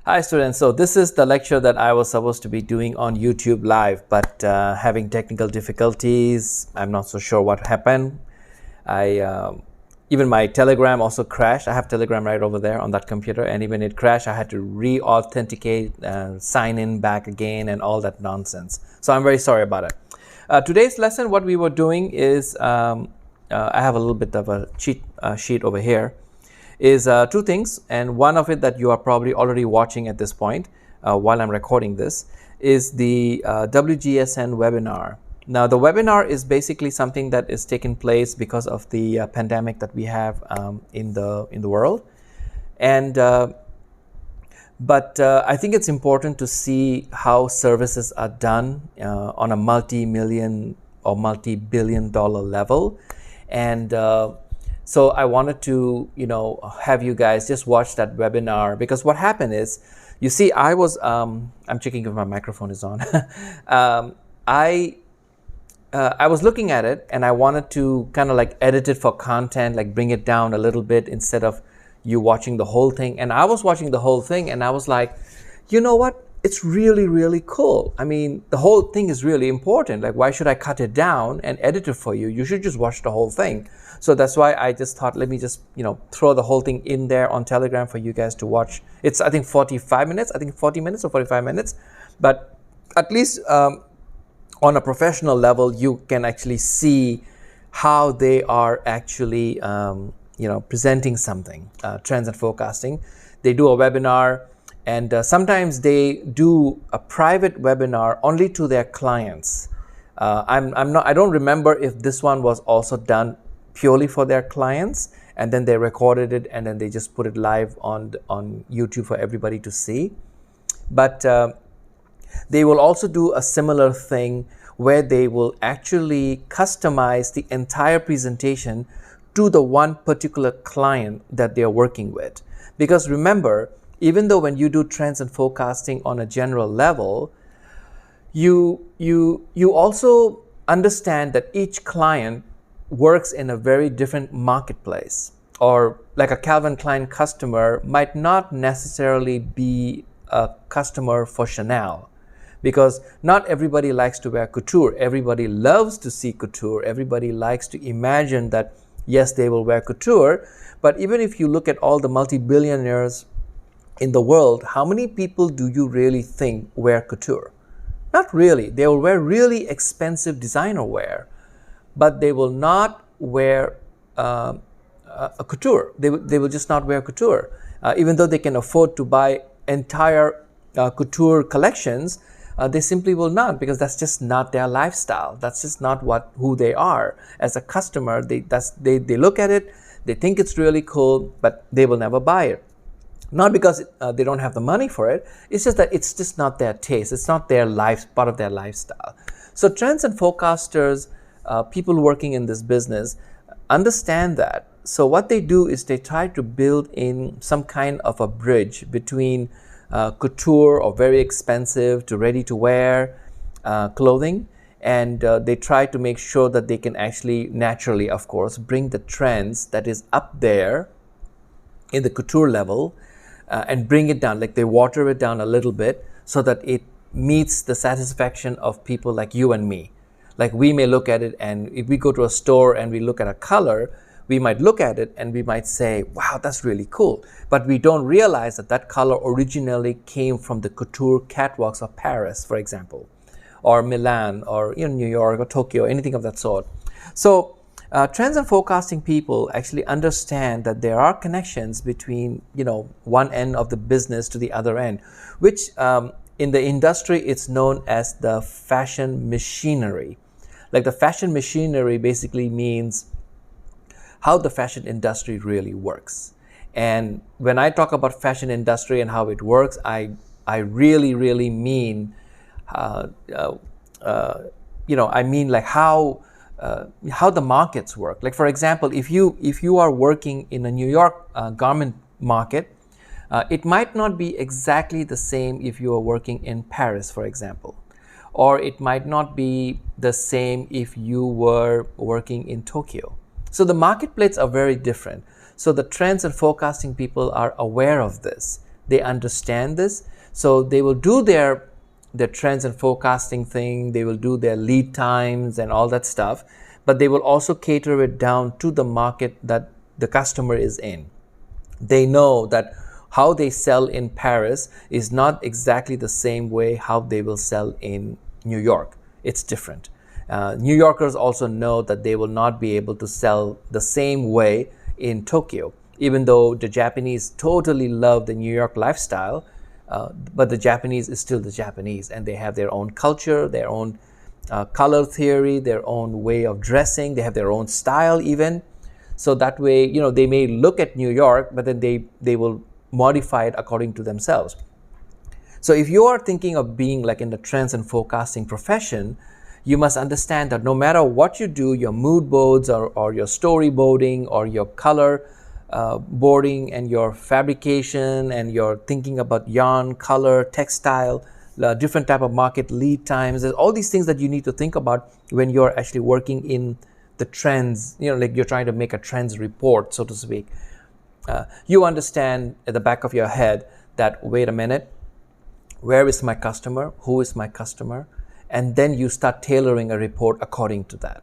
Hi students, so this is the lecture that I was supposed to be doing on YouTube live, but having technical difficulties. I'm not so sure what happened. Even my Telegram also crashed. I have Telegram right over there on that computer, and even it crashed. I had to re-authenticate, sign in back again, and all that nonsense. So I'm very sorry about it. Today's lesson, what we were doing is, I have a little bit of a cheat sheet over here, is two things, and one of it that you are probably already watching at this point while I'm recording this is the WGSN webinar. Now, the webinar is basically something that is taking place because of the pandemic that we have in the world, and but I think it's important to see how services are done on a multi-million or multi-billion-dollar level, and so I wanted to, have you guys just watch that webinar, because what happened is, you see, I was, I'm checking if my microphone is on. I was looking at it and I wanted to kind of like edit it for content, like bring it down a little bit instead of you watching the whole thing. And I was watching the whole thing and I was like, you know what? It's really, really cool. I mean, the whole thing is really important. Like, why should I cut it down and edit it for you? You should just watch the whole thing. So that's why I just thought, let me just, throw the whole thing in there on Telegram for you guys to watch. It's, I think, 45 minutes. I think 40 minutes or 45 minutes. But at least on a professional level, you can actually see how they are actually, presenting something, trends and forecasting. They do a webinar. And sometimes they do a private webinar only to their clients. I don't remember if this one was also done purely for their clients, and then they recorded it and then they just put it live on YouTube for everybody to see. But they will also do a similar thing where they will actually customize the entire presentation to the one particular client that they are working with. Because remember, even though when you do trends and forecasting on a general level, you also understand that each client works in a very different marketplace. Or like a Calvin Klein customer might not necessarily be a customer for Chanel, because not everybody likes to wear couture. Everybody loves to see couture. Everybody likes to imagine that, yes, they will wear couture. But even if you look at all the multi-billionaires in the world, how many people do you really think wear couture? Not really. They will wear really expensive designer wear, but they will not wear a couture. They will just not wear couture. Even though they can afford to buy entire couture collections, they simply will not, because that's just not their lifestyle. That's just not who they are. As a customer, they look at it, they think it's really cool, but they will never buy it. Not because they don't have the money for it, it's just that it's just not their taste. It's not their part of their lifestyle. So trends and forecasters, people working in this business, understand that. So what they do is they try to build in some kind of a bridge between couture or very expensive to ready-to-wear clothing, and they try to make sure that they can actually naturally, of course, bring the trends that is up there in the couture level and bring it down, like they water it down a little bit so that it meets the satisfaction of people like you and me. Like, we may look at it, and if we go to a store and we look at a color, we might look at it and we might say, wow, that's really cool. But we don't realize that that color originally came from the couture catwalks of Paris, for example, or Milan, or New York or Tokyo, anything of that sort. So trends and forecasting people actually understand that there are connections between, one end of the business to the other end, which in the industry, it's known as the fashion machinery. Like, the fashion machinery basically means how the fashion industry really works. And when I talk about fashion industry and how it works, I really, really mean, I mean like how the markets work. Like, for example, if you are working in a New York garment market, it might not be exactly the same if you are working in Paris, for example, or it might not be the same if you were working in Tokyo. So the marketplaces are very different. So the trends and forecasting people are aware of this. They understand this. So they will do their trends and forecasting thing. They will do their lead times and all that stuff, but they will also cater it down to the market that the customer is in. They know that how they sell in Paris is not exactly the same way how they will sell in New York. It's different. New Yorkers also know that they will not be able to sell the same way in Tokyo, even though the Japanese totally love the New York lifestyle, but the Japanese is still the Japanese, and they have their own culture, their own color theory, their own way of dressing. They have their own style even. So that way, you know, they may look at New York, but then they will modify it according to themselves. So if you are thinking of being like in the trends and forecasting profession, you must understand that no matter what you do, your mood boards or your storyboarding or your color boarding and your fabrication and your thinking about yarn, color, textile, different type of market lead times, there's all these things that you need to think about when you're actually working in the trends, you know, like you're trying to make a trends report, so to speak. You understand at the back of your head that, wait a minute, where is my customer? Who is my customer? And then you start tailoring a report according to that.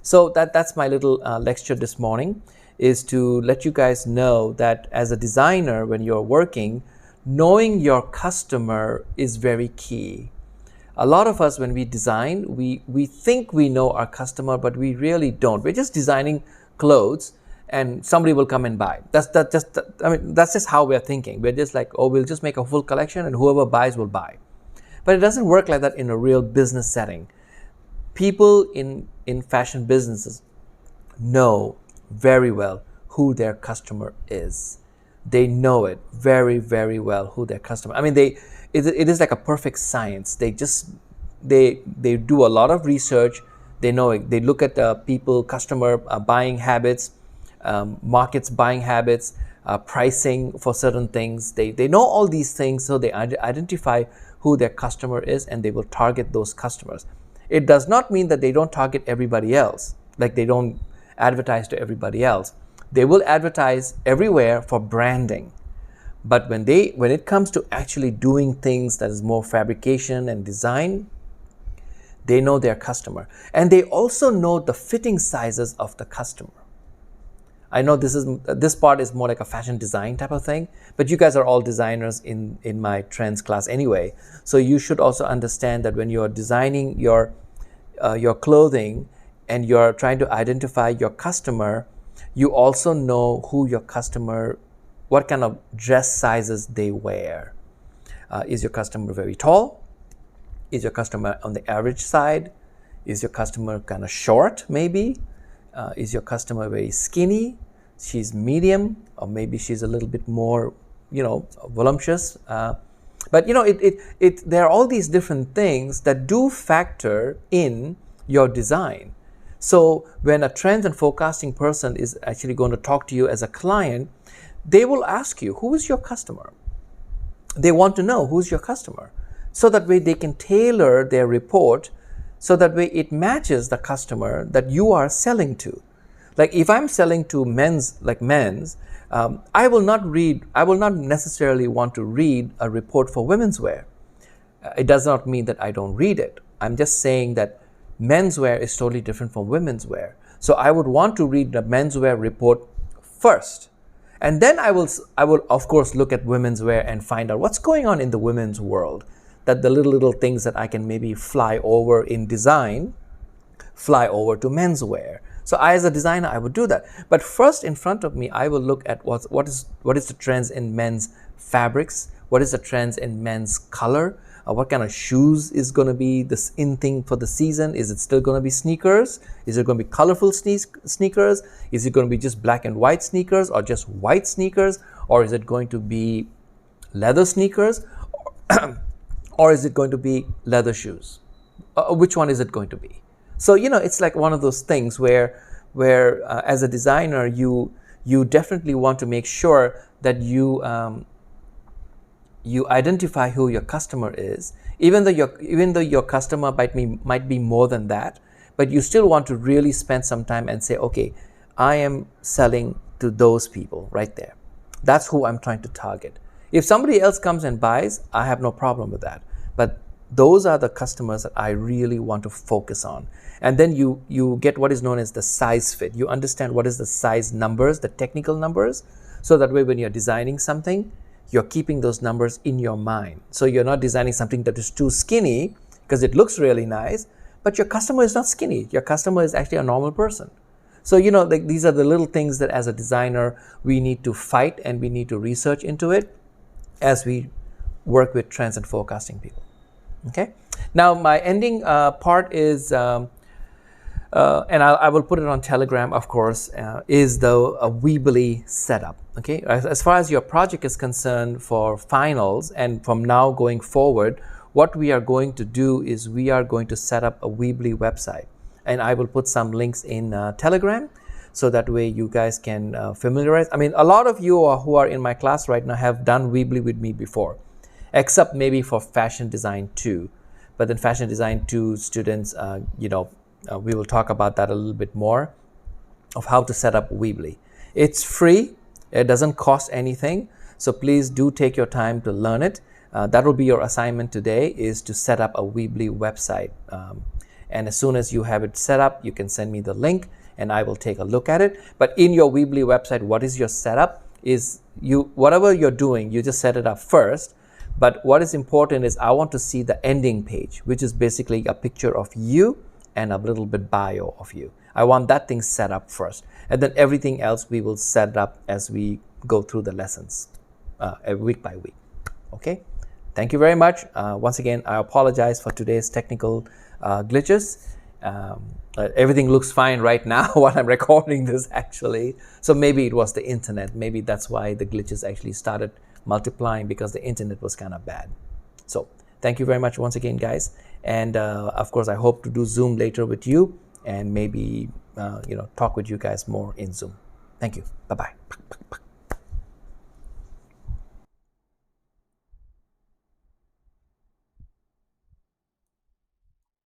So that's my little lecture this morning, is to let you guys know that as a designer, when you're working, knowing your customer is very key. A lot of us, when we design, we think we know our customer, but we really don't. We're just designing clothes and somebody will come and buy. That's just how we're thinking. We're just like, oh, we'll just make a full collection and whoever buys will buy. But it doesn't work like that in a real business setting. People in fashion businesses know very well who their customer is. They know it very, very well who their customer. I mean, it is like a perfect science. They do a lot of research. They know it. They look at the people, customer buying habits, markets buying habits, pricing for certain things. They know all these things, so they identify who their customer is and they will target those customers. It does not mean that they don't target everybody else, like they don't advertise to everybody else. They will advertise everywhere for branding. But when it comes to actually doing things that is more fabrication and design, they know their customer. And they also know the fitting sizes of the customer. I know this part is more like a fashion design type of thing, but you guys are all designers in my trends class anyway. So you should also understand that when you are designing your clothing and you're trying to identify your customer, you also know who your customer, what kind of dress sizes they wear. Is your customer very tall? Is your customer on the average side? Is your customer kind of short maybe? Is your customer very skinny? She's medium, or maybe she's a little bit more, voluptuous. But there are all these different things that do factor in your design. So when a trends and forecasting person is actually going to talk to you as a client, they will ask you, who is your customer? They want to know who's your customer. So that way they can tailor their report so that way it matches the customer that you are selling to. Like if I'm selling to men's, I will not necessarily want to read a report for women's wear. It does not mean that I don't read it. I'm just saying that menswear is totally different from women's wear. So I would want to read the menswear report first. And then I will of course look at women's wear and find out what's going on in the women's world. That the little things that I can maybe fly over in design, fly over to menswear. So I, as a designer, I would do that. But first in front of me, I will look at what is the trends in men's fabrics, what is the trends in men's color, what kind of shoes is going to be this in thing for the season. Is it still going to be sneakers? Is it going to be colorful sneakers? Is it going to be just black and white sneakers or just white sneakers? Or is it going to be leather sneakers? Or is it going to be leather shoes? Which one is it going to be? So, it's like one of those things where as a designer, you definitely want to make sure that you identify who your customer is, even though your customer might be more than that, but you still want to really spend some time and say, okay, I am selling to those people right there. That's who I'm trying to target. If somebody else comes and buys, I have no problem with that. But those are the customers that I really want to focus on. And then you get what is known as the size fit. You understand what is the size numbers, the technical numbers, so that way when you're designing something, you're keeping those numbers in your mind. So you're not designing something that is too skinny because it looks really nice, but your customer is not skinny. Your customer is actually a normal person. So, like these are the little things that as a designer, we need to fight and we need to research into it as we work with trends and forecasting people. Okay. Now, my ending part is, and I will put it on Telegram, of course, is the Weebly setup. Okay. As far as your project is concerned for finals and from now going forward, what we are going to do is we are going to set up a Weebly website. And I will put some links in Telegram so that way you guys can familiarize. I mean, a lot of you who are in my class right now have done Weebly with me before, except maybe for Fashion Design 2. But then Fashion Design 2 students, we will talk about that a little bit more of how to set up Weebly. It's free. It doesn't cost anything. So please do take your time to learn it. That will be your assignment today, is to set up a Weebly website. And as soon as you have it set up, you can send me the link and I will take a look at it. But in your Weebly website, what is your setup is whatever you're doing, you just set it up first. But what is important is I want to see the ending page, which is basically a picture of you and a little bit bio of you. I want that thing set up first. And then everything else we will set up as we go through the lessons week by week. Okay? Thank you very much. Once again, I apologize for today's technical glitches. Everything looks fine right now while I'm recording this actually. So maybe it was the internet. Maybe that's why the glitches actually started multiplying, because the internet was kind of bad. So thank you very much once again, guys. And of course, I hope to do Zoom later with you and maybe talk with you guys more in Zoom. Thank you. Bye-bye.